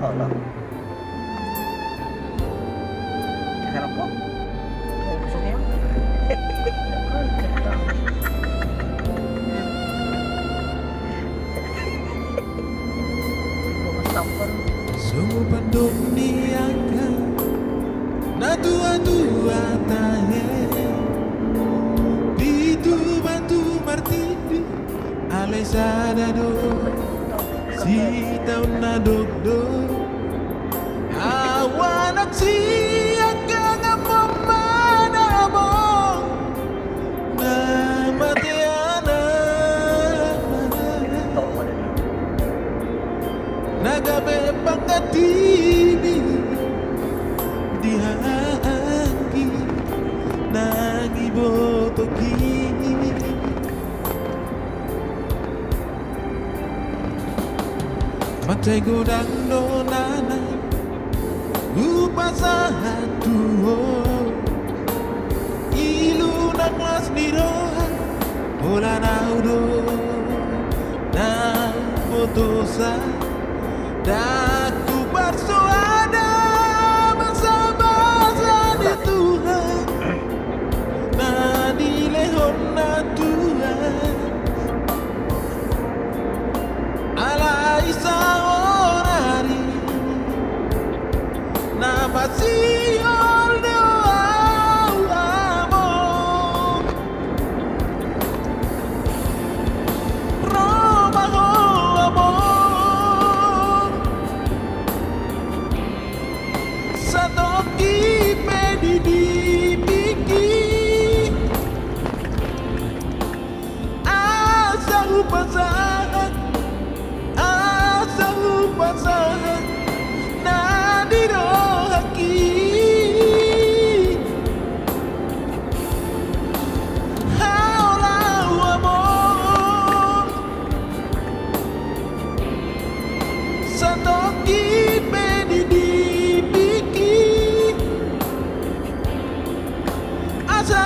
Allah. Sarap po. Ay, gusto niyo? Bumastampon. Sumupandong niyaga na dua-dua tayo Dito batu martini alay sadado Sitaw na dogdo Awan at siyaga nga mamana mo Na matiyana Nagabe pangkatini Dihanggi Nangibotoki Matay gudang donana Upasahan tuho Ilu na mas niroha Ola na udo Na fotosa Daku bersuara Bersama-sama di Tuhan Na dilehon na Tuhan Ala isa orari Na pasiol doa amor Roma ho amor Satoki pedidi piki Asa upasahan Asa upasahan Na dirohaki Haulau amor Satoki pedidi piki Asa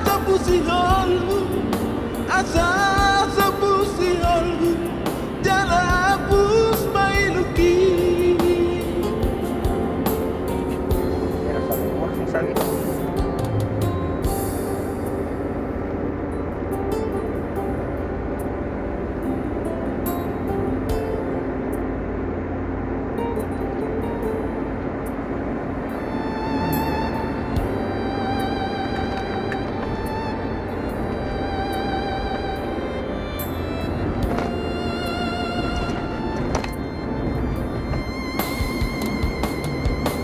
tapusi holu Asa tapusi holu Jala hapus mailuki Pero sabi ko, sabi ko.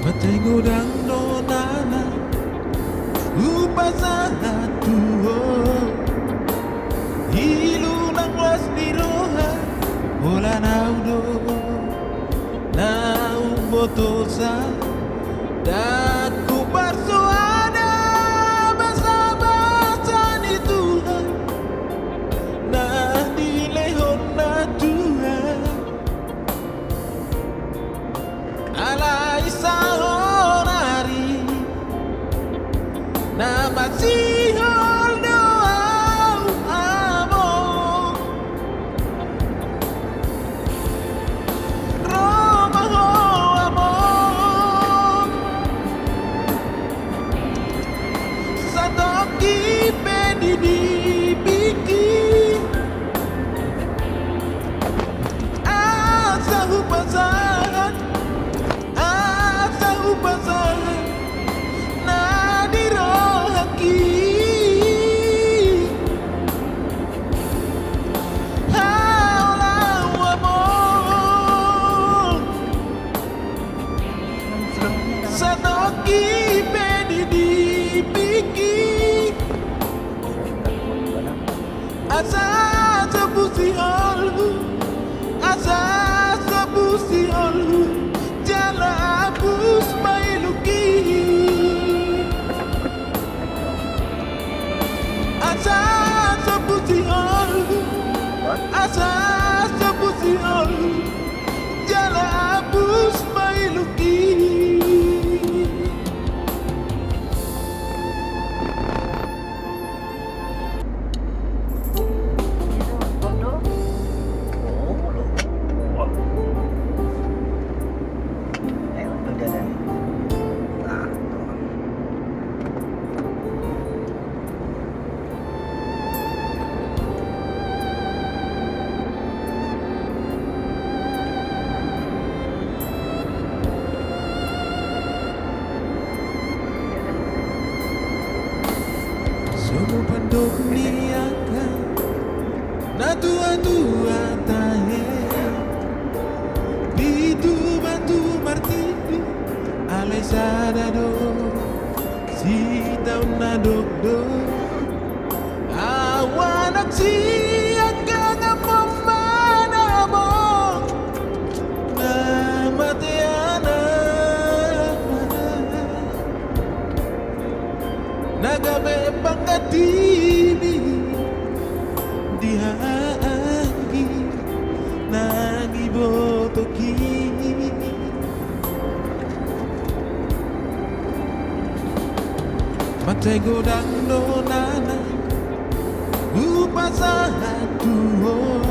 Matay gudang donana Upasahan tuho Ilu ng was niroha Ola na udo Na umbotosa Daku bersuara Bersama-sama di Tuhan Na dilehon na Tuhan Ala isa honari Na masihol doa amor Roma ho amor Satoki pedidi piki Asa upasahan Asa upasahan Na dirohaki Haulau amor Satoki pedidi piki Asa tapusi holu Asa tapusi holu Jala hapus mailuki Asa tapusi holu Asa tapusi holu Jala hapus mailuki Bodoh. Como pandok niaka na tua-tua tahe Bitu bantu martipi alay sadado si daw na dogdo awan at siyang nga mamana mo na matiana nagabe pangkatini dihaangi nagibotoki Matay godang donana Upasahan tuho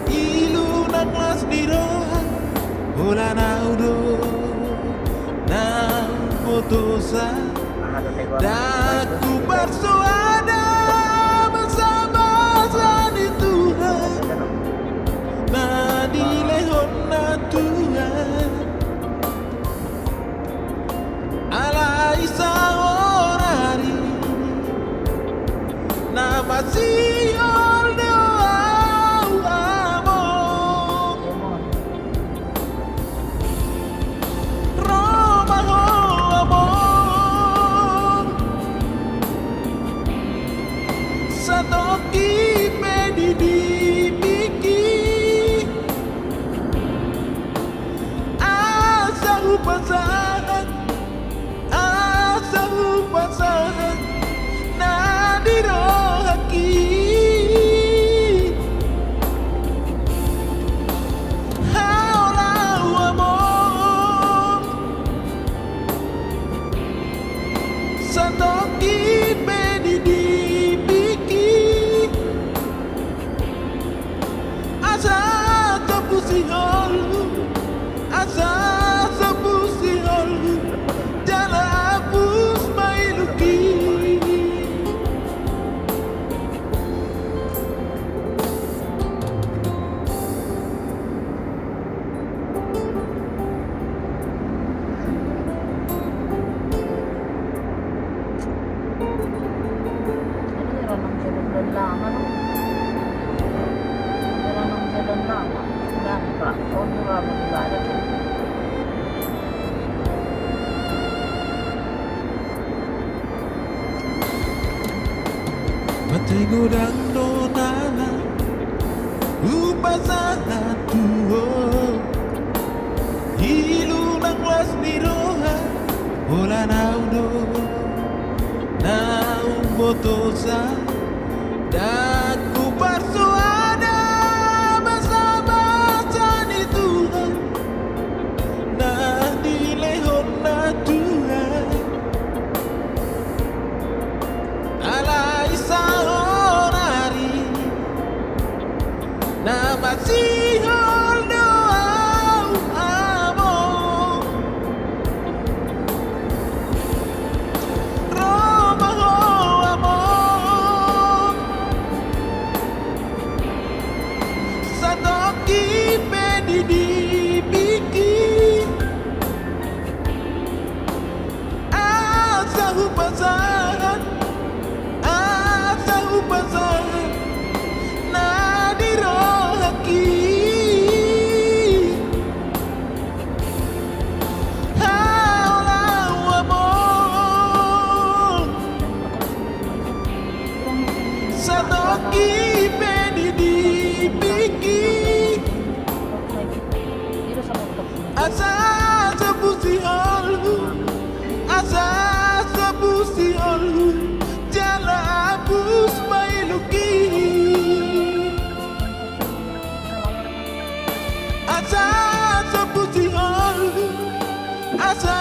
Ilu ng las niroha Wala na udo Na motosa Daku bersuada Bersama sani Tuhan Na dilehon na Tuhan Ala isa orari Na masihol doa amor Roma ho amor Sa toki pedidibiki Asa upasahan Asa upasahan Na dirohaki Haulau amor Sa toki pedidibiki Asa tapusihol Asa tapusihol Jala hapus mailuki Jalan lama, dan Pak Konra beribadah. Matay godang donana Upasahan tuho Ilu ng las niroha Wala na udo Na umbotosa Daku bersuada Bersama sani Tuhan Na dilehon na Tuhan Ala isa orari Na masihol doa amor Roma ho amor Sa toki pedidibiki Asa upasahan Asa upasahan Na dirohaki Haulau amor Sa toki pedidibiki Asa sabusihol Asa sabusihol Jala hapus mailuki Asa sabusihol Asa